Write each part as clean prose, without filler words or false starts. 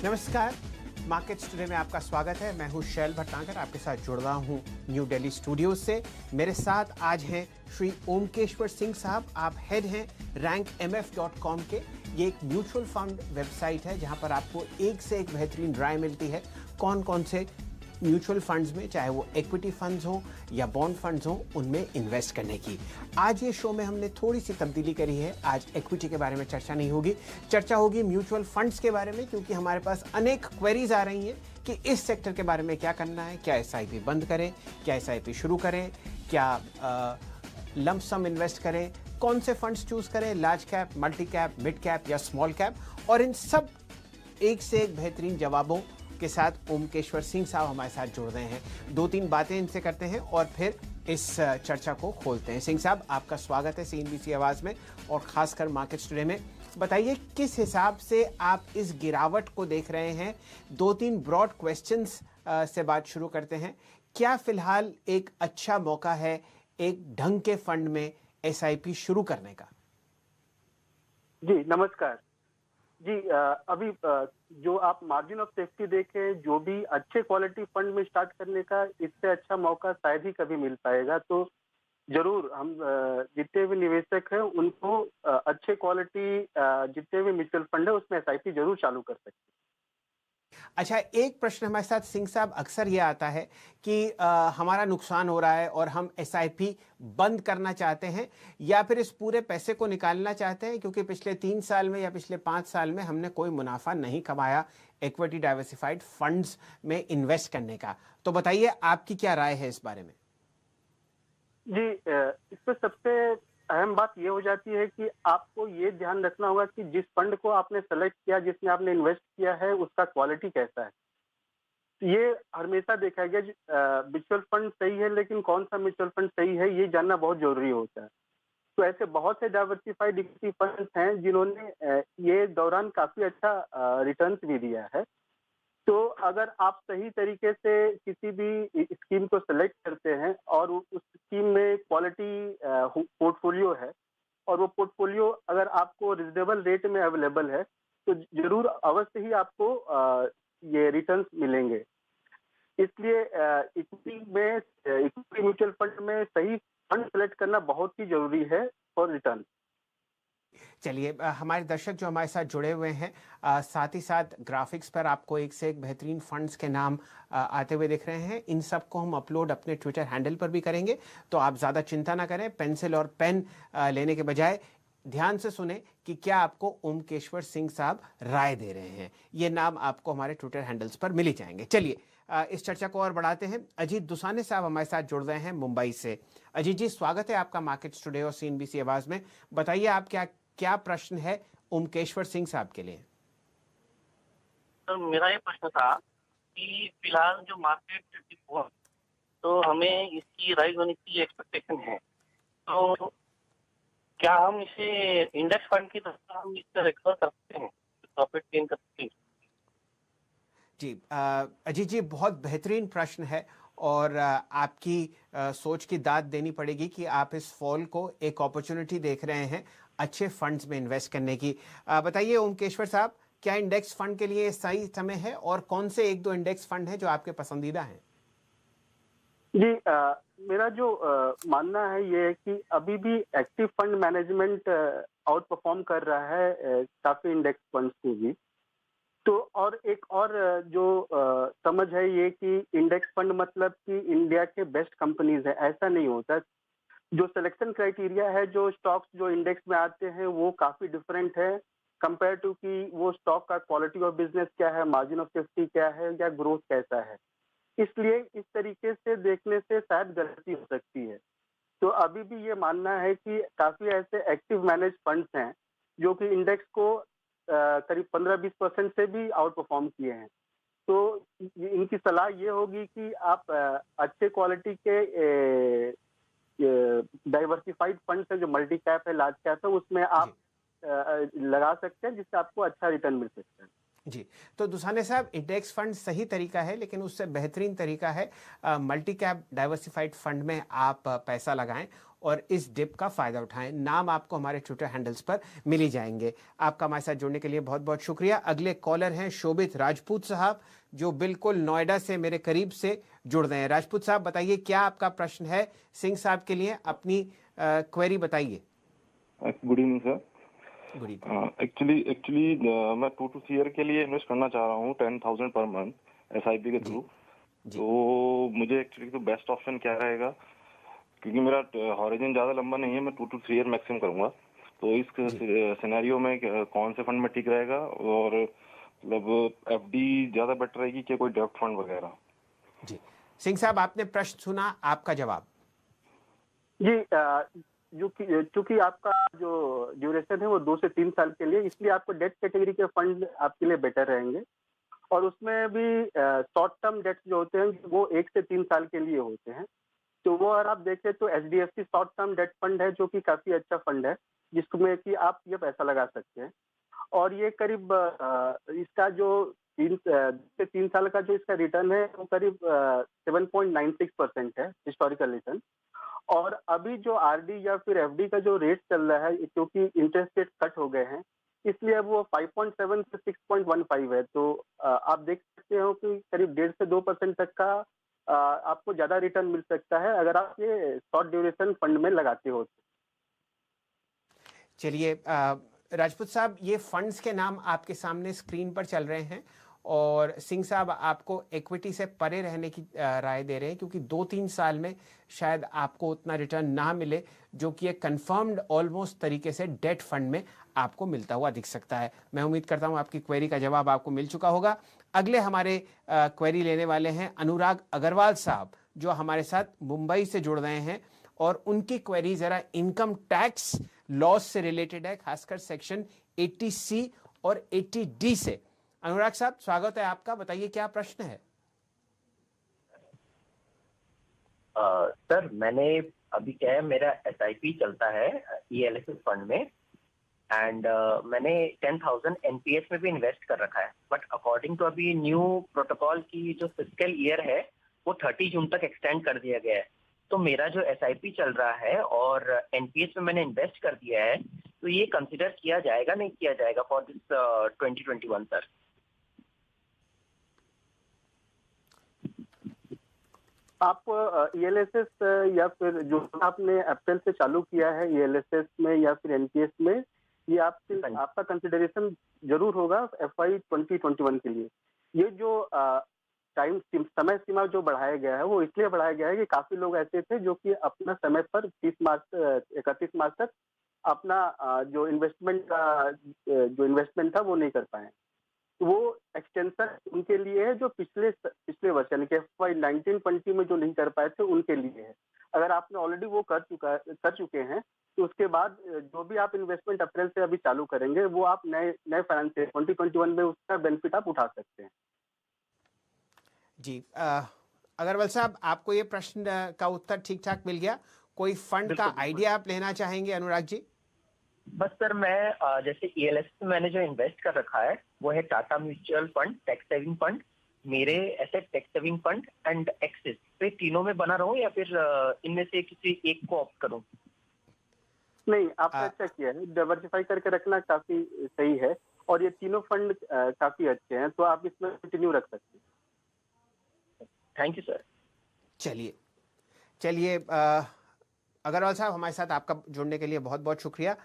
नमस्कार, markets today में आपका स्वागत है। मैं हूं शैल भटनागर, आपके साथ जुड़ रहा हूं न्यू दिल्ली स्टूडियो से। मेरे साथ आज हैं श्री ओमकेश्वर सिंह साहब। आप हेड हैं rankmf.com के। ये एक म्यूचुअल फंड वेबसाइट है जहां पर आपको एक से एक बेहतरीन राय मिलती है कौन कौन से म्यूचुअल फंड्स में, चाहे वो इक्विटी फंड्स हों या बॉन्ड फंड्स हों, उनमें इन्वेस्ट करने की। आज ये शो में हमने थोड़ी सी तब्दीली करी है। आज इक्विटी के बारे में चर्चा नहीं होगी, चर्चा होगी म्यूचुअल फंड्स के बारे में, क्योंकि हमारे पास अनेक क्वेरीज आ रही हैं कि इस सेक्टर के बारे में क्या करना है। क्या एसआईपी बंद करें, क्या एसआईपी शुरू करें, क्या लंप सम इन्वेस्ट करें, कौन से फंड्स चूज करें, large cap, multi cap, mid cap या स्मॉल कैप। और इन सब एक से एक बेहतरीन जवाबों के साथ ओमकेश्वर सिंह साहब हमारे साथ जुड़ रहे हैं। दो तीन बातें इनसे करते हैं और फिर इस चर्चा को खोलते हैं। सिंह साहब, आपका स्वागत है सीएनबीसी आवाज में और खासकर मार्केट्स टुडे में। बताइए किस हिसाब से आप इस गिरावट को देख रहे हैं। दो तीन ब्रॉड क्वेश्चंस से बात शुरू करते हैं। क्या फिलहाल एक अच्छा मौका है एक ढंग के फंड में एसआईपी शुरू करने का? जी नमस्कार जी। अभी जो आप मार्जिन ऑफ सेफ्टी देखें, जो भी अच्छे क्वालिटी फंड में स्टार्ट करने का, इससे अच्छा मौका शायद ही कभी मिल पाएगा। तो जरूर हम जितने भी निवेशक हैं उनको अच्छे क्वालिटी जितने भी म्यूचुअल फंड है उसमें एसआईपी जरूर चालू कर सकते हैं। अच्छा, एक प्रश्न हमारे साथ सिंह साहब अक्सर ये आता है कि हमारा नुकसान हो रहा है और हम एसआईपी बंद करना चाहते हैं या फिर इस पूरे पैसे को निकालना चाहते हैं, क्योंकि पिछले 3 साल में या पिछले 5 साल में हमने कोई मुनाफा नहीं कमाया इक्विटी डाइवर्सिफाइड फंड्स में इन्वेस्ट करने का। तो बताइए आपकी क्या राय है इस बारे में? जी, इस पर सबसे अहम बात ये हो जाती है कि आपको ये ध्यान रखना होगा कि जिस फंड को आपने सेलेक्ट किया, जिसमें आपने इन्वेस्ट किया है, उसका क्वालिटी कैसा है। ये हमेशा देखा गया म्यूचुअल फंड सही है, लेकिन कौन सा म्यूचुअल फंड सही है ये जानना बहुत जरूरी होता है। तो ऐसे बहुत से डाइवर्सिफाइड इक्विटी फंड्स हैं जिन्होंने ये दौरान काफी अच्छा रिटर्न्स भी दिया है। तो अगर आप सही तरीके से किसी भी स्कीम को सेलेक्ट करते हैं और उस स्कीम में क्वालिटी पोर्टफोलियो है और वो पोर्टफोलियो अगर आपको रिजनेबल रेट में अवेलेबल है, तो जरूर अवश्य ही आपको ये रिटर्न्स मिलेंगे। इसलिए इक्विटी म्यूचुअल फंड में सही फंड सेलेक्ट करना बहुत ही जरूरी है फॉर रिटर्न। चलिए, हमारे दर्शक जो हमारे साथ जुड़े हुए हैं, साथ ही साथ ग्राफिक्स पर आपको एक से एक बेहतरीन फंड्स के नाम आते हुए दिख रहे हैं। इन सब को हम अपलोड अपने ट्विटर हैंडल पर भी करेंगे, तो आप ज़्यादा चिंता ना करें। पेंसिल और पेन लेने के बजाय ध्यान से सुने कि क्या आपको ओमकेश्वर सिंह साहब राय दे रहे हैं। ये नाम आपको हमारे ट्विटर हैंडल्स पर मिल ही जाएंगे। चलिए, इस चर्चा को और बढ़ाते हैं। अजीत दुसाने साहब हमारे साथ जुड़ रहे हैं मुंबई से। अजीत जी, स्वागत है आपका मार्केट्स टुडे और सीएनबीसी आवाज में। बताइए आप क्या प्रश्न है ओमकेश्वर सिंह साहब के लिए? तो मेरा ये प्रश्न था कि फिलहाल जो मार्केट डिप हुआ, तो हमें इसकी राइज होने की एक्सपेक्टेशन है। तो क्या हम इसे इंडेक्स फंड की तरह हम इससे रिकवर कर सकते हैं, प्रॉफिट गेन कर सकते हैं? जी, अजीत जी, बहुत बेहतरीन प्रश्न है और आपकी सोच की दाद देनी पड़ेगी कि आप इस फॉल को एक अपॉर्चुनिटी देख रहे हैं अच्छे फंड्स में इन्वेस्ट करने की। बताइए ओमकेश्वर साहब, क्या इंडेक्स फंड के लिए सही समय है और कौन से एक दो इंडेक्स फंड हैं जो आपके पसंदीदा हैं? जी, मेरा जो मानना है ये है कि अभी भी active fund management out perform कर रहा है काफी इंडेक्स फंड्स को भी। तो और एक और जो समझ है ये कि इंडेक्स फंड मतलब कि इंडिया के बेस्ट कंपनीज है, ऐसा नहीं होता। जो सिलेक्शन क्राइटेरिया है, जो स्टॉक्स जो इंडेक्स में आते हैं वो काफी डिफरेंट है कंपेयर टू कि वो स्टॉक का क्वालिटी ऑफ बिजनेस क्या है, मार्जिन ऑफ सेफ्टी क्या है या ग्रोथ कैसा है। इसलिए इस तरीके से देखने से शायद गलती हो सकती है। तो अभी भी ये मानना है कि काफी ऐसे एक्टिव मैनेज फंड्स हैं जो कि इंडेक्स को करीब 15-20% से भी आउट परफॉर्म किए हैं। तो इनकी सलाह ये होगी कि आप अच्छे क्वालिटी के डाइवर्सिफाइड फंड्स है, जो मल्टी कैप है, लार्ज कैप है, उसमें आप लगा सकते हैं जिससे आपको अच्छा रिटर्न मिल सकता है। जी, तो दुसाने साहब, इंडेक्स फंड सही तरीका है, लेकिन उससे बेहतरीन तरीका है मल्टी कैप डाइवर्सिफाइड फंड में आप पैसा लगाएं और इस डिप का फायदा उठाएं। नाम आपको हमारे ट्विटर हैंडल्स पर मिल ही जाएंगे। आपका हमारे साथ जुड़ने के लिए बहुत बहुत शुक्रिया। अगले कॉलर हैं शोभित राजपूत साहब, जो बिल्कुल नोएडा से मेरे करीब से जुड़ रहे हैं। राजपूत साहब बताइए क्या आपका प्रश्न है सिंह साहब के लिए, अपनी क्वेरी बताइए। Good evening sir. Good evening. Actually मैं 2 to 3 ईयर के लिए इन्वेस्ट करना चाह रहा हूँ 10,000 पर मंथ SIP के थ्रू। तो मुझे एक्चुअली तो बेस्ट ऑप्शन क्या रहेगा, क्योंकि मेरा हॉरिजन ज्यादा लंबा नहीं है, मैं 2 to 3 ईयर मैक्सिमम करूंगा। तो इस सिनेरियो में कौन से फंड में ठीक रहेगा, और मतलब FD ज्यादा बेटर रहेगी कि कोई डेब्ट फंड वगैरह? जी सिंह साहब, आपने प्रश्न सुना, आपका जवाब। जी चूंकि आपका जो ड्यूरेशन है वो 2 से 3 साल के लिए, इसलिए आपको डेट कैटेगरी के फंड आपके लिए बेटर रहेंगे। और उसमें भी शॉर्ट टर्म डेट्स जो होते हैं वो 1 से 3 साल के लिए होते हैं। तो वो अगर आप देखें तो HDFC short term debt fund है, जो कि काफी अच्छा फंड है, जिसमें कि आप ये पैसा लगा सकते हैं। और ये करीब इसका जो 3 से 3 साल का जो इसका रिटर्न है वो करीब 7.96% है हिस्टोरिकल रिटर्न। और अभी जो RD या फिर FD का जो रेट चल रहा है, क्योंकि इंटरेस्ट रेट कट हो गए हैं, इसलिए अब वो 5.7 से 6.15 है। तो आप देख सकते हो कि करीब 1.5 से 2% तक का आपको ज्यादा रिटर्न मिल सकता है अगर आप ये शॉर्ट ड्यूरेशन फंड में लगाते हो। चलिए राजपूत साहब, ये फंड्स के नाम आपके सामने स्क्रीन पर चल रहे हैं, और सिंह साहब आपको इक्विटी से परे रहने की राय दे रहे हैं, क्योंकि 2-3 साल में शायद आपको उतना रिटर्न ना मिले जो कि एक कंफर्म्ड ऑलमोस्ट तरीके से डेट फंड में आपको मिलता हुआ दिख सकता है। मैं उम्मीद करता हूं आपकी क्वेरी का जवाब आपको मिल चुका होगा। अगले हमारे क्वेरी लेने वाले हैं अनुराग अग्रवाल साहब, जो हमारे साथ मुंबई से जुड़ रहे हैं, और उनकी क्वेरी जरा इनकम टैक्स लॉस से रिलेटेड है, खासकर सेक्शन 80C और 80D से। अनुराग साहब स्वागत है आपका, बताइए क्या प्रश्न है। सर मैंने अभी क्या है, मेरा SIP चलता है ELSS फंड में, एंड मैंने 10,000 NPS में भी इन्वेस्ट कर रखा है। बट अकॉर्डिंग टू अभी न्यू प्रोटोकॉल की जो फिस्कल ईयर है वो 30 जून तक एक्सटेंड कर दिया गया है। तो मेरा जो SIP चल रहा है और NPS में मैंने इन्वेस्ट कर दिया है, तो ये कंसिडर किया जाएगा नहीं किया जाएगा फॉर दिस 2021 सर? आप ELSS या फिर जो आपने अप्रैल से चालू किया है ELSS में या फिर NPS में, ये आपका कंसिडरेशन जरूर होगा FY 2021 के लिए। ये जो समय सीमा जो बढ़ाया गया है वो इसलिए बढ़ाया गया है कि काफी लोग ऐसे थे जो कि अपना समय पर 31 मार्च तक अपना जो इन्वेस्टमेंट था वो नहीं कर पाए। वो एक्सटेंशन उनके लिए है जो पिछले वर्ष यानी कि FY 19-20 में जो नहीं कर पाए थे उनके लिए है। अगर आपने ऑलरेडी वो कर चुके हैं तो उसके बाद जो भी आप इन्वेस्टमेंट अप्रैल से अभी चालू करेंगे वो आप नए फाइनेंशियल 2021 में उसका बेनिफिट आप उठा सकते हैं। जी अग्रवाल साहब, आपको ये प्रश्न का उत्तर ठीक ठाक मिल गया। कोई फंड का आइडिया आप लेना चाहेंगे अनुराग जी? बस सर मैं जैसे ELSS में मैंने जो इन्वेस्ट कर रखा है वो है Tata mutual fund, tax saving fund, Mirae asset tax saving fund and Axis. तो तीनों में बना रहूं या फिर इनमें से किसी एक को ऑप्ट करूं? नहीं, आपने अच्छा किया है, डाइवर्सिफाई करके रखना काफी सही है, और ये तीनों फंड काफी अच्छे हैं, तो आप इसमें कंटिन्यू रख सकते हैं। Thank you sir. चलिए अग्रवाल साहब, हमारे साथ आपका जुड़ने के लिए बहुत बहुत शुक्रिया।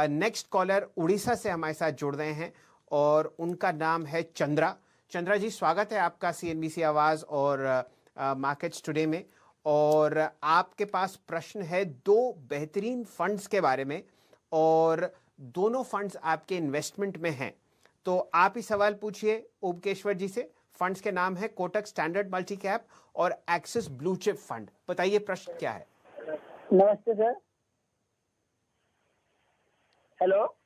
नेक्स्ट कॉलर उड़ीसा से हमारे साथ जुड़ रहे हैं, और उनका नाम है चंद्रा। चंद्रा जी स्वागत है आपका CNBC आवाज़ और मार्केट्स टुडे में। और आपके पास प्रश्न है 2 बेहतरीन फंड्स के बारे में, और दोनों फंड्स आपके इन्वेस्टमेंट में हैं। तो आप ही सवाल पूछिए ओमकेश्वर जी से। फंड्स के नाम है कोटक स्टैंडर्ड मल्टी कैप और एक्सिस ब्लू चिप फंड। बताइए प्रश्न क्या है। नमस्ते सर। हेलो।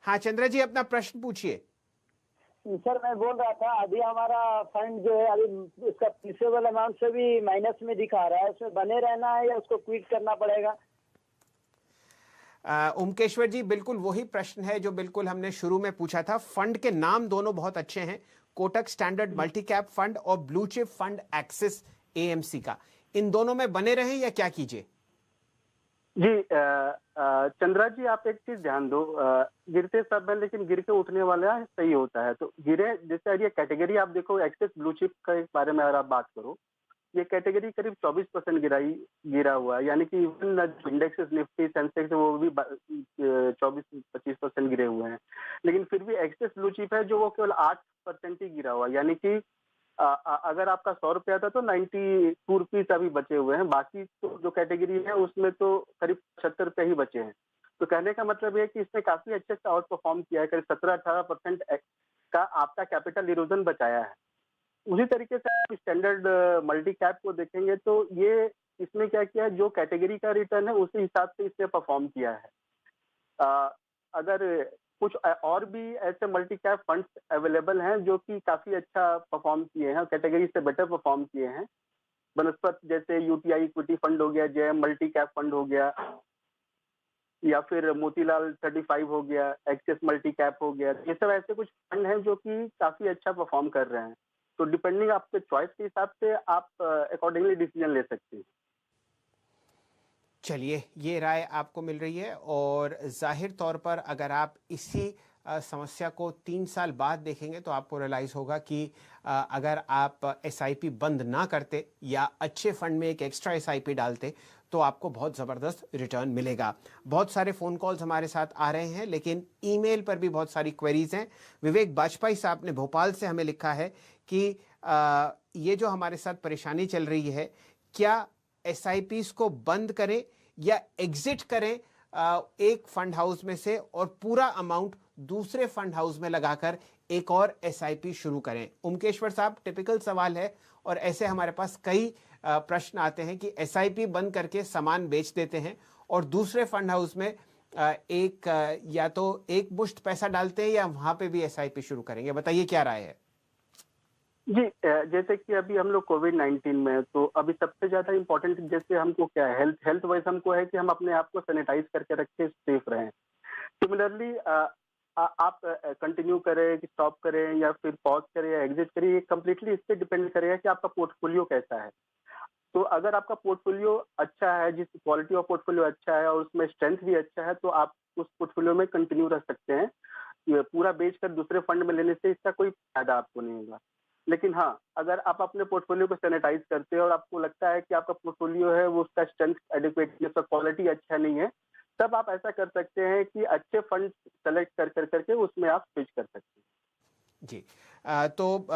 हाँ चंद्रा जी, अपना प्रश्न पूछिए। सर मैं बोल रहा था, अभी हमारा फंड जो है अभी उसका प्रिंसिपल अमाउंट से भी माइनस में दिखा रहा है, उसमें बने रहना है या उसको क्विट करना पड़ेगा? ओमकेश्वर जी, बिल्कुल वही प्रश्न है जो बिल्कुल हमने शुरू में पूछा था। फंड के नाम दोनों बहुत अच्छे हैं, Kotak standard multi cap fund और blue chip fund Axis AMC का। इन दोनों में बने रहें या क्या कीजिए? जी चंद्रा जी, आप एक चीज ध्यान दो, गिरते सब है लेकिन गिर के उठने वाला सही होता है। तो गिरे, जैसे ये कैटेगरी आप देखो, एक्सेस ब्लू चिप के बारे में अगर आप बात करो, ये कैटेगरी करीब 24% गिरा हुआ है, यानी कि इवन इंडेक्सेस निफ्टी सेंसेक्स वो भी 24-25% गिरे हुए हैं। लेकिन फिर भी एक्सेस ब्लू चिप है जो वो केवल 8% ही गिरा हुआ है, यानी कि अगर आपका 100 रुपया था तो 92 रुपीज अभी बचे हुए हैं। बाकी तो जो कैटेगरी है उसमें तो करीब 75 रुपये ही बचे हैं। तो कहने का मतलब ये है कि इसने काफी अच्छे से आउट परफॉर्म किया है, करीब 17-18% का आपका कैपिटल इरोजन बचाया है। उसी तरीके से आप स्टैंडर्ड मल्टी कैप को देखेंगे तो ये इसमें क्या किया है, जो कैटेगरी का रिटर्न है उसी हिसाब से इसने परफॉर्म किया है। अगर कुछ और भी ऐसे मल्टी कैप फंड्स अवेलेबल हैं जो कि काफी अच्छा परफॉर्म किए हैं, कैटेगरी से बेटर परफॉर्म किए हैं, बनस्पत जैसे यूटीआई इक्विटी फंड हो गया, जेएम मल्टी कैप फंड हो गया, या फिर मोतीलाल 35 हो गया, एक्सेस मल्टी कैप हो गया, ये सब ऐसे कुछ फंड हैं जो कि काफी अच्छा परफॉर्म कर रहे हैं। तो डिपेंडिंग आपके चॉइस के हिसाब से आप अकॉर्डिंगली डिसीजन ले सकते हैं। चलिए, ये राय आपको मिल रही है और जाहिर तौर पर अगर आप इसी समस्या को 3 साल बाद देखेंगे तो आपको रियलाइज़ होगा कि अगर आप एसआईपी बंद ना करते या अच्छे फंड में एक एक्स्ट्रा एसआईपी डालते तो आपको बहुत ज़बरदस्त रिटर्न मिलेगा। बहुत सारे फ़ोन कॉल्स हमारे साथ आ रहे हैं, लेकिन ईमेल पर भी बहुत सारी क्वेरीज हैं। विवेक बाजपेयी साहब ने भोपाल से हमें लिखा है कि ये जो हमारे साथ परेशानी चल रही है, क्या एसआईपीज़ को बंद करें या एग्जिट करें एक फंड हाउस में से और पूरा अमाउंट दूसरे फंड हाउस में लगाकर एक और एसआईपी शुरू करें? उमकेश्वर साहब, टिपिकल सवाल है और ऐसे हमारे पास कई प्रश्न आते हैं कि एसआईपी बंद करके सामान बेच देते हैं और दूसरे फंड हाउस में या तो एक मुश्त पैसा डालते हैं या वहां पे भी एसआईपी शुरू करेंगे। बताइए क्या राय है? जी जैसे कि अभी हम लोग कोविड-19 में, तो अभी सबसे ज्यादा इम्पोर्टेंट जैसे हमको क्या है, हेल्थ वाइज हमको है कि हम अपने आप को सैनिटाइज करके रखें, सेफ रहें। सिमिलरली आप कंटिन्यू करें कि स्टॉप करें या फिर पॉज करें या एग्जिट करें, ये कम्प्लीटली इस पर डिपेंड करेगा कि आपका पोर्टफोलियो कैसा है। तो अगर आपका पोर्टफोलियो अच्छा है, जिस क्वालिटी ऑफ पोर्टफोलियो अच्छा है और उसमें स्ट्रेंथ भी अच्छा है, तो आप उस पोर्टफोलियो में कंटिन्यू रह सकते हैं। ये पूरा बेच कर दूसरे फंड में लेने से इसका कोई फायदा आपको नहीं होगा। लेकिन हाँ, अगर आप अपने पोर्टफोलियो को सैनिटाइज करते हैं और आपको लगता है कि आपका पोर्टफोलियो है वो उसका स्ट्रेंथ एडिक्वेट, उसका क्वालिटी अच्छा नहीं है, तब आप ऐसा कर सकते हैं कि अच्छे फंड सेलेक्ट कर करके उसमें आप स्विच कर सकते हैं। जी, तो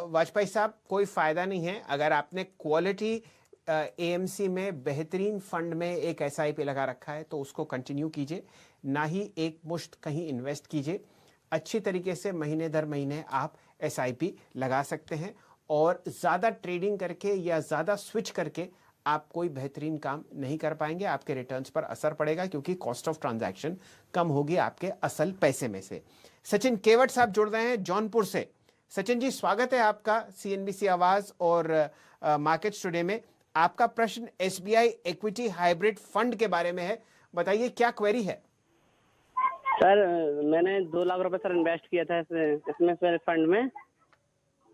वाजपेयी साहब, कोई फायदा नहीं है अगर आपने क्वालिटी एएमसी में बेहतरीन फंड में एक एसआईपी लगा रखा है तो उसको कंटिन्यू कीजिए, ना ही एक मुश्त कहीं इन्वेस्ट कीजिए। अच्छी तरीके से महीने दर महीने आप एसआईपी लगा सकते हैं और ज़्यादा ट्रेडिंग करके या ज़्यादा स्विच करके आप कोई बेहतरीन काम नहीं कर पाएंगे। आपके रिटर्न्स पर असर पड़ेगा क्योंकि कॉस्ट ऑफ ट्रांजैक्शन कम होगी आपके असल पैसे में से। सचिन केवट साहब जुड़ रहे हैं जौनपुर से। सचिन जी, स्वागत है आपका सीएनबीसी आवाज़ और मार्केट्स टुडे में। आपका प्रश्न एसबीआई इक्विटी हाइब्रिड फंड के बारे में है, बताइए क्या क्वेरी है? सर मैंने 2 लाख रुपए सर इन्वेस्ट किया था इसमें सर फंड में,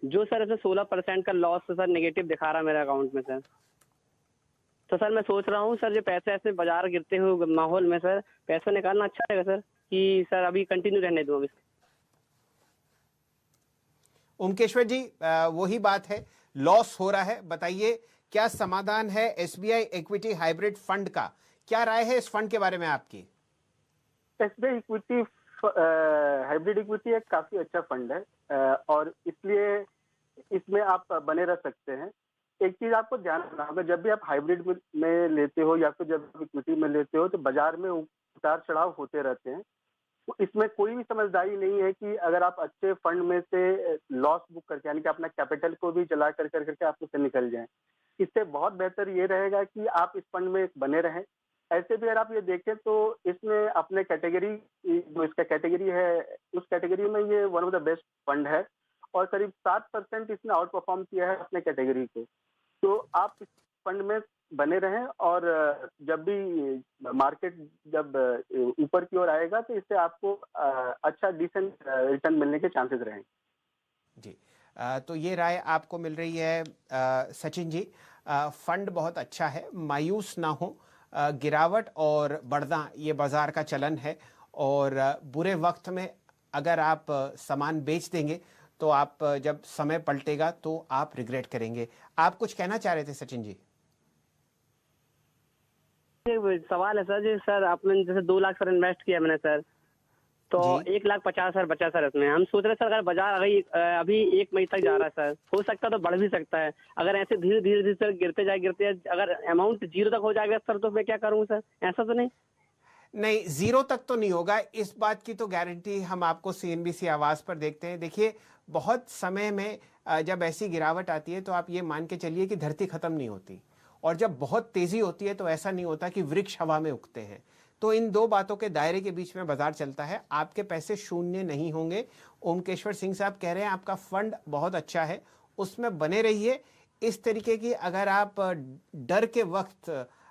जो सर इसमें 16% का लॉस सर नेगेटिव दिखा रहा है मेरे अकाउंट में सर। तो सर मैं सोच रहा हूँ सर, जो पैसे ऐसे बाजार गिरते हुए माहौल में सर पैसा निकालना अच्छा रहेगा सर, कि सर अभी कंटिन्यू रहने दूँ अभी? ओमकेश्वर जी, वही बात है, लॉस हो रहा है। बताइए क्या समाधान है एसबीआई इक्विटी हाइब्रिड फंड का? क्या राय है इस फंड के बारे में आपकी? एसबीआई इक्विटी हाइब्रिड इक्विटी एक काफी अच्छा फंड है और इसलिए इसमें आप बने रह सकते हैं। एक चीज आपको ध्यान रखना होगा, जब भी आप हाइब्रिड में लेते हो या फिर जब आप इक्विटी में लेते हो तो बाजार में उतार चढ़ाव होते रहते हैं। तो इसमें कोई भी समझदारी नहीं है कि अगर आप अच्छे फंड में से लॉस बुक करके, यानी कि अपना कैपिटल को भी जला कर करके आप उससे निकल जाएं। इससे बहुत बेहतर ये रहेगा कि आप इस फंड में बने रहें। ऐसे भी अगर आप ये देखें तो इसमें अपने कैटेगरी, जो इसका कैटेगरी है, उस कैटेगरी में ये one of the best fund है और करीब 7% इसने आउट परफॉर्म किया है अपने कैटेगरी को। तो आप इस फंड में बने रहें और जब भी मार्केट जब ऊपर की ओर आएगा तो इससे आपको अच्छा डिसेंट रिटर्न मिलने के चांसेस रहेंगे। जी, तो ये राय आपको मिल रही है सचिन जी। फंड बहुत अच्छा है, मायूस ना हो। गिरावट और बढ़ना ये बाजार का चलन है, और बुरे वक्त में अगर आप सामान बेच देंगे तो आप जब समय पलटेगा तो आप रिग्रेट करेंगे। आप कुछ कहना चाह रहे थे सचिन जी? सवाल है सर जी, सर आपने जैसे 2 लाख सर इन्वेस्ट किया मैंने सर, तो 1,50,000 बचा सर इसमें। हम सोच रहे सर अगर बाजार अभी 1 मई तक जा रहा है सर, हो सकता है तो बढ़ भी सकता है। अगर ऐसे धीरे धीरे सर गिरते जाए अगर अमाउंट 0 तक हो जाएगा सर, तो मैं क्या करूँ सर? ऐसा तो नहीं? नहीं, 0 तक तो नहीं होगा, इस बात की तो गारंटी हम आपको CNBC आवाज पर देखते हैं। देखिए, बहुत समय में जब ऐसी गिरावट आती है तो आप ये मान के चलिए कि धरती खत्म नहीं होती, और जब बहुत तेजी होती है तो ऐसा नहीं होता कि वृक्ष हवा में उगते हैं। तो इन दो बातों के दायरे के बीच में बाजार चलता है। आपके पैसे शून्य नहीं होंगे। ओमकेश्वर सिंह साहब कह रहे हैं आपका फंड बहुत अच्छा है, उसमें बने रहिए। इस तरीके की अगर आप डर के वक्त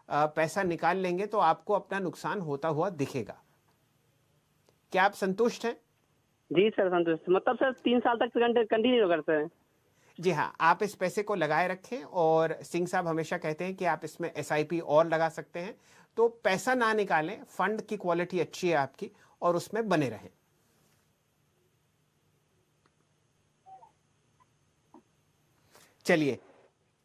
पैसा निकाल लेंगे तो आपको अपना नुकसान होता हुआ दिखेगा। क्या आप संतुष्ट हैं? जी सर संतुष्ट, मतलब सर 3 साल तक कंटिन्यू कर सर? जी हाँ, आप इस पैसे को लगाए रखें, और सिंह साहब हमेशा कहते हैं कि आप इसमें SIP और लगा सकते हैं। तो पैसा ना निकालें, फंड की क्वालिटी अच्छी है आपकी, और उसमें बने रहें। चलिए,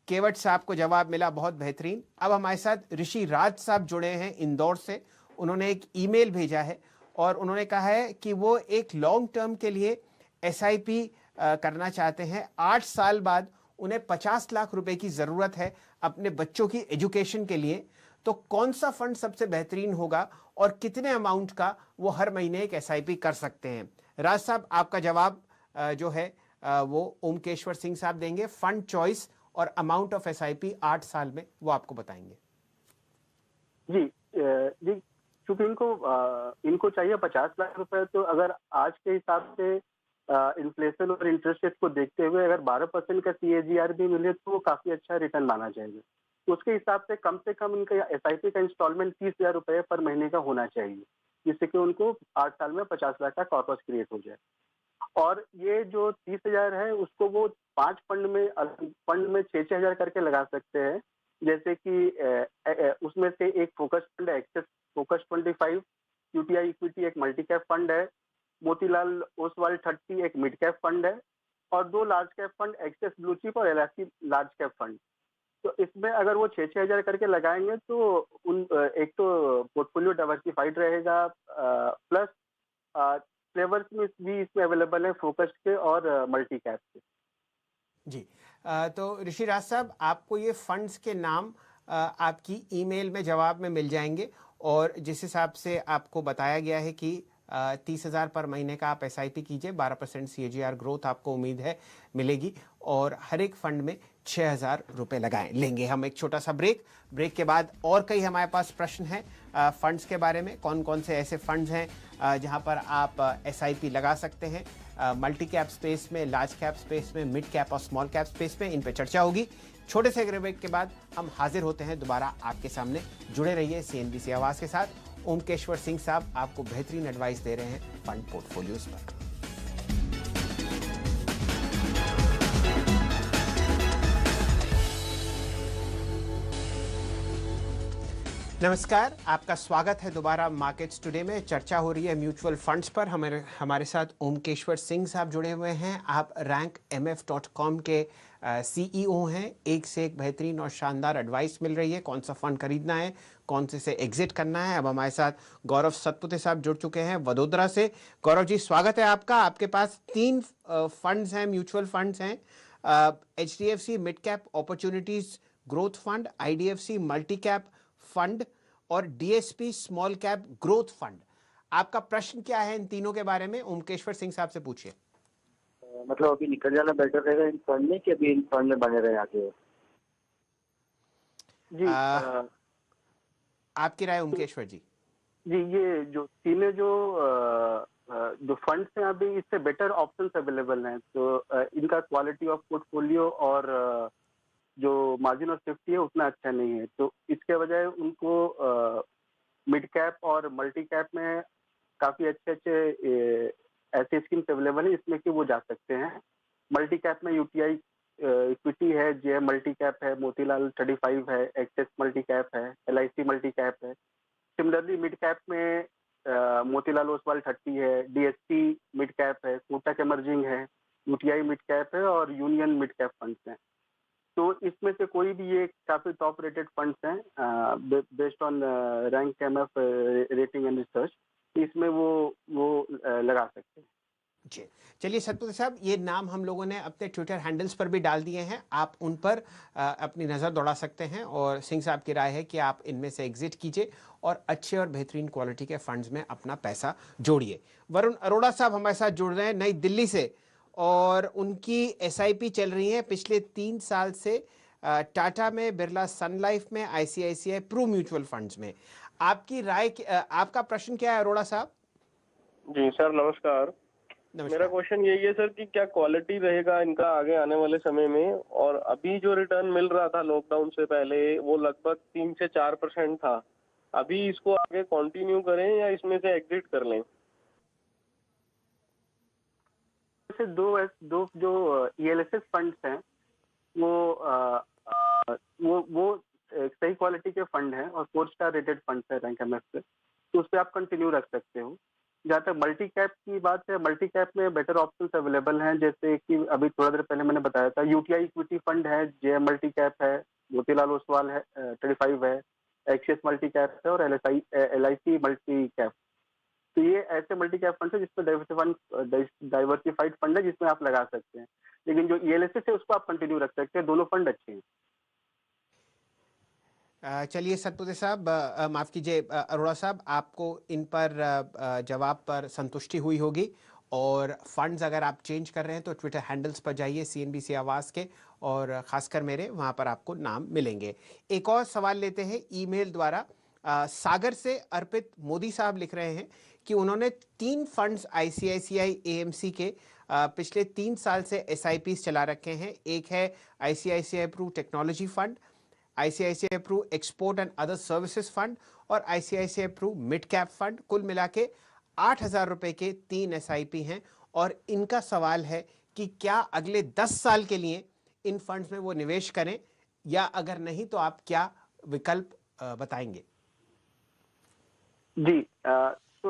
केवट साहब को जवाब मिला, बहुत बेहतरीन। अब हमारे साथ ऋषि राज साहब जुड़े हैं इंदौर से। उन्होंने एक ईमेल भेजा है और उन्होंने कहा है कि वो एक लॉन्ग टर्म के लिए SIP करना चाहते हैं। 8 साल बाद उन्हें 50 लाख रुपए की जरूरत है अपने बच्चों की एजुकेशन के लिए। तो कौन सा फंड सबसे बेहतरीन होगा और कितने अमाउंट का वो हर महीने एक SIP कर सकते हैं? राज साहब, आपका जवाब जो है वो ओमकेश्वर सिंह साहब देंगे। फंड चॉइस और अमाउंट ऑफ SIP 8 साल में वो आपको बताएंगे। जी जी, क्योंकि इनको चाहिए 50 लाख रुपए, तो अगर आज के हिसाब से इन्फ्लेशन और इंटरेस्ट रेट को देखते हुए अगर 12% का CAGR भी मिले तो वो काफी अच्छा रिटर्न माना जाएगा। तो उसके हिसाब से कम इनका SIP का इंस्टॉलमेंट 30,000 रुपए पर महीने का होना चाहिए, जिससे कि उनको 8 साल में 50 लाख का कॉर्पस क्रिएट हो जाए। और ये जो 30,000 है उसको वो 5 फंड में 6-6 हजार करके लगा सकते हैं। जैसे कि उसमें से एक फोकस फंड है एक्सेस फोकस 25, UTI इक्विटी एक मल्टी कैप फंड है, मोतीलाल ओसवाल 30 एक मिड कैप फंड है, और 2 large cap fund Axis blue chip और LIC लार्ज कैप फंड। तो इसमें अगर वो 6-6 हजार करके लगाएंगे तो एक तो पोर्टफोलियो डाइवर्सिफाइड रहेगा, प्लस फ्लेवर्स में भी इसमें अवेलेबल है फोकस्ड के और मल्टी कैप के। जी, तो ऋषि राज साहब, आपको ये फंड्स के नाम आपकी ईमेल में जवाब में मिल जाएंगे, और जिस हिसाब से आपको बताया गया है कि 30,000 पर महीने का आप SIP कीजिए, 12% CAGR ग्रोथ आपको उम्मीद है मिलेगी, और हर एक फंड में 6,000 रुपये लगाएं। लेंगे हम एक छोटा सा ब्रेक के बाद और कई हमारे पास प्रश्न हैं फंड्स के बारे में। कौन कौन से ऐसे फंड्स हैं जहां पर आप SIP लगा सकते हैं मल्टी कैप स्पेस में, लार्ज कैप स्पेस में, मिड कैप और स्मॉल कैप स्पेस में, इन पे चर्चा होगी। छोटे से ब्रेक के बाद हम हाजिर होते हैं दोबारा आपके सामने। जुड़े रहिए CNBC आवाज के साथ। ओमकेश्वर सिंह साहब आपको बेहतरीन एडवाइस दे रहे हैं फंड पोर्टफोलियोज पर। नमस्कार, आपका स्वागत है दोबारा मार्केट्स टुडे में। चर्चा हो रही है म्यूचुअल फंड्स पर। हमारे साथ ओमकेश्वर सिंह साहब जुड़े हुए हैं। आप rankmf.com के CEO हैं। एक से एक बेहतरीन और शानदार एडवाइस मिल रही है कौन सा फंड खरीदना है, कौन से एग्जिट करना है। अब हमारे साथ गौरव सतपुते साहब जुड़ चुके हैं वडोदरा से। गौरव जी, स्वागत है आपका। आपके पास 3 फंड्स हैं, म्यूचुअल फंड्स हैं, HDFC mid cap opportunities growth fund, IDFC multi cap fund और DSP small cap growth fund. आपका प्रश्न क्या है इन तीनों के बारे में? ओमकेश्वर सिंह साहब से पूछिए। मतलब अभी निकल जाना बेटर रहेगा इन फंड में कि अभी इन फंड में बने रहे आगे? जी, आपकी राय ओमकेश्वर जी? जी, ये जो तीनों जो फंड्स हैं अभी इससे बेटर ऑप्शंस अवेलेबल हैं। तो इनका क्वालिटी ऑफ पोर्टफोलियो और जो मार्जिन ऑफ सेफ्टी है उतना अच्छा नहीं है। तो इसके बजाय उनको मिड कैप और मल्टी कैप में काफी अच्छे ऐसे स्कीम्स अवेलेबल हैं इसमें कि वो जा सकते हैं। मल्टी कैप में UTI इक्विटी है, जेएम मल्टी कैप है, मोतीलाल 35 है, एक्सेस मल्टी कैप है, एलआईसी मल्टी कैप है। सिमिलरली मिड कैप में मोतीलाल ओसवाल 30 है, डीएसपी मिड कैप है, कोटक इमर्जिंग है, यूटीआई मिड कैप है और यूनियन मिड कैप फंड्स हैं। तो इसमें से कोई भी ये काफी टॉप रेटेड फंड्स हैं based on rank MF rating and research, इसमें वो लगा सकते हैं। जी, चलिए सतपुत्र साहब, ये नाम हम लोगों ने अपने ट्विटर हैंडल्स पर भी डाल दिए हैं, आप उन पर अपनी नज़र दौड़ा सकते हैं और सिंह साहब की राय है कि आप इनमें से एग्जिट कीजिए और अच्छे और बेहतरीन क्वालिटी के फंड्स में अपना पैसा जोड़िए। वरुण अरोड़ा साहब हमारे साथ जुड़ रहे हैं नई दिल्ली से और उनकी एसआईपी चल रही है पिछले 3 साल से टाटा में, बिरला सन लाइफ में, आईसीआईसीआई प्रू म्यूचुअल फंड्स में। आपकी राय, आपका प्रश्न क्या है अरोड़ा साहब? जी सर, नमस्कार। मेरा क्वेश्चन यही है सर कि क्या क्वालिटी रहेगा इनका आगे आने वाले समय में, और अभी जो रिटर्न मिल रहा था लॉकडाउन से पहले वो लगभग 3 से 4% था, अभी इसको आगे कंटिन्यू करें या इसमें से एग्जिट कर लें? दो जो ईएलएसएस फंड्स हैं वो सही क्वालिटी के फंड हैं और 4 स्टार रेटेड फंड्स है रैंक एमएफ से, तो उस पर आप कंटिन्यू रख सकते हो। जहाँ तक मल्टी कैप की बात है, मल्टी कैप में बेटर ऑप्शंस अवेलेबल हैं, जैसे कि अभी थोड़ा देर पहले मैंने बताया था, यूटीआई इक्विटी फंड है, जेएम मल्टी कैप है, मोतीलाल ओसवाल है 35 है, एक्सिस मल्टी कैप है और एलआईसी मल्टी कैप। तो ये ऐसे मल्टी कैप फंड है जिसमें डाइवर्सिफाइड फंड है जिसमें आप लगा सकते हैं, लेकिन जो ईएलएसएस है उसको आप कंटिन्यू रख सकते हैं, दोनों फंड अच्छे हैं। चलिए सतपुत्र साहब, माफ़ कीजिए अरोड़ा साहब, आपको इन पर जवाब पर संतुष्टि हुई होगी और फंड्स अगर आप चेंज कर रहे हैं तो ट्विटर हैंडल्स पर जाइए सीएनबीसी आवाज़ के, और ख़ासकर मेरे, वहाँ पर आपको नाम मिलेंगे। एक और सवाल लेते हैं ईमेल द्वारा। सागर से अर्पित मोदी साहब लिख रहे हैं कि उन्होंने 3 फंड्स आईसीआईसीआई एएमसी के पिछले 3 साल से एसआईपीस चला रखे हैं। एक है ICICI Pru technology fund, ICICI Pru export and other services fund और ICICI Pru mid cap fund. कुल मिला के 8,000 रुपए के 3 एसआईपी हैं और इनका सवाल है कि क्या अगले 10 साल के लिए इन फंड्स में वो निवेश करें, या अगर नहीं तो आप क्या विकल्प बताएंगे? जी, तो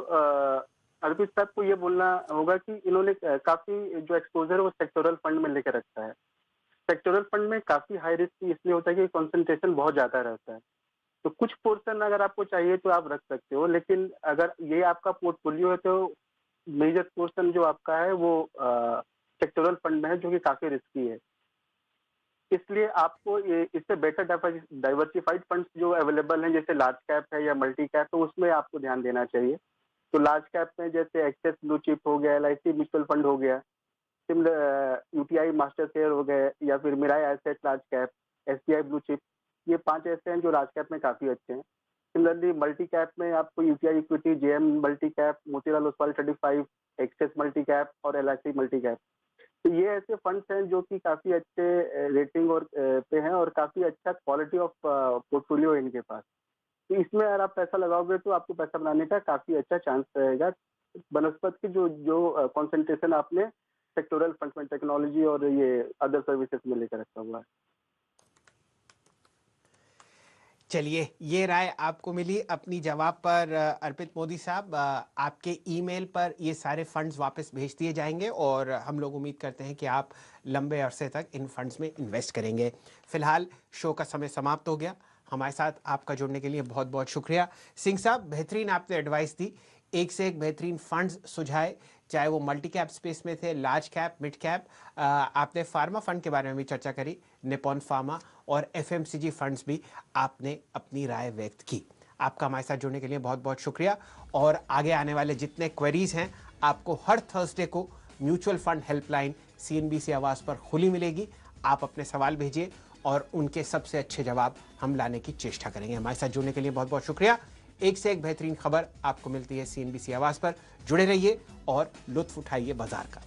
अर्पित साहब को ये बोलना होगा कि इन्होंने काफी जो एक्सपोजर है वो सेक्टोरल फंड में लेकर रखा है। सेक्टोरल फंड में काफी हाई रिस्क इसलिए होता है कि कंसंट्रेशन बहुत ज्यादा रहता है, तो कुछ पोर्शन अगर आपको चाहिए तो आप रख सकते हो, लेकिन अगर ये आपका पोर्टफोलियो है तो मेजर पोर्शन जो आपका है वो सेक्टोरल फंड में है, जो कि काफी रिस्की है। इसलिए आपको इससे बेटर डाइवर्सिफाइड फंड्स जो अवेलेबल हैं, जैसे लार्ज कैप है या मल्टी कैप, तो उसमें आपको ध्यान देना चाहिए। तो लार्ज कैप में जैसे एक्सेस ब्लू चिप हो गया, एलआईसी म्यूचुअल फंड हो गया, यूटीआई मास्टर शेयर हो गए, या फिर Mirae asset large cap, SBI blue chip, ये 5 ऐसे हैं जो लार्ज कैप में काफी अच्छे हैं। सिमिलरली मल्टी कैप में आपको UTI equity, JM multi cap, Motilal Oswal 35, Axis multi cap और एलआईसी मल्टी कैप, तो ये ऐसे फंड्स हैं जो कि काफी अच्छे रेटिंग और पे हैं और काफी अच्छा क्वालिटी ऑफ पोर्टफोलियो है इनके पास। तो इसमें अगर आप पैसा लगाओगे तो आपको पैसा बनाने का काफी अच्छा चांस रहेगा, बनस्पत की जो कंसंट्रेशन आपने सेक्टोरल फंड्स में टेक्नोलॉजी और ये अदर सर्विसेज में लेकर रखा हुआ है। चलिए, ये राय आपको मिली अपनी जवाब पर अर्पित मोदी साहब। आपके ईमेल पर ये सारे फंड्स वापस भेज दिए जाएंगे और हम लोग उम्मीद करते हैं कि आप लंबे अरसे तक इन फंड्स में इन्वेस्ट करेंगे। फिलहाल शो का समय समाप्त हो गया। हमारे साथ आपका जुड़ने के लिए बहुत बहुत शुक्रिया। सिंह साहब, बेहतरीन आपने एडवाइस दी, एक से एक बेहतरीन फंड्स सुझाए, चाहे वो मल्टी कैप स्पेस में थे, लार्ज कैप, मिड कैप। आपने फार्मा फंड के बारे में भी चर्चा करी, निपॉन फार्मा, और एफएमसीजी फंड्स भी आपने अपनी राय व्यक्त की। आपका हमारे साथ जुड़ने के लिए बहुत बहुत शुक्रिया। और आगे आने वाले जितने क्वेरीज हैं, आपको हर थर्सडे को म्यूचुअल फंड हेल्पलाइन सीएनबीसी आवाज़ पर खुली मिलेगी। आप अपने सवाल भेजिए और उनके सबसे अच्छे जवाब हम लाने की चेष्टा करेंगे। हमारे साथ जुड़ने के लिए बहुत बहुत शुक्रिया। एक से एक बेहतरीन खबर आपको मिलती है सीएनबीसी आवाज़ पर। जुड़े रहिए और लुत्फ उठाइए बाजार का।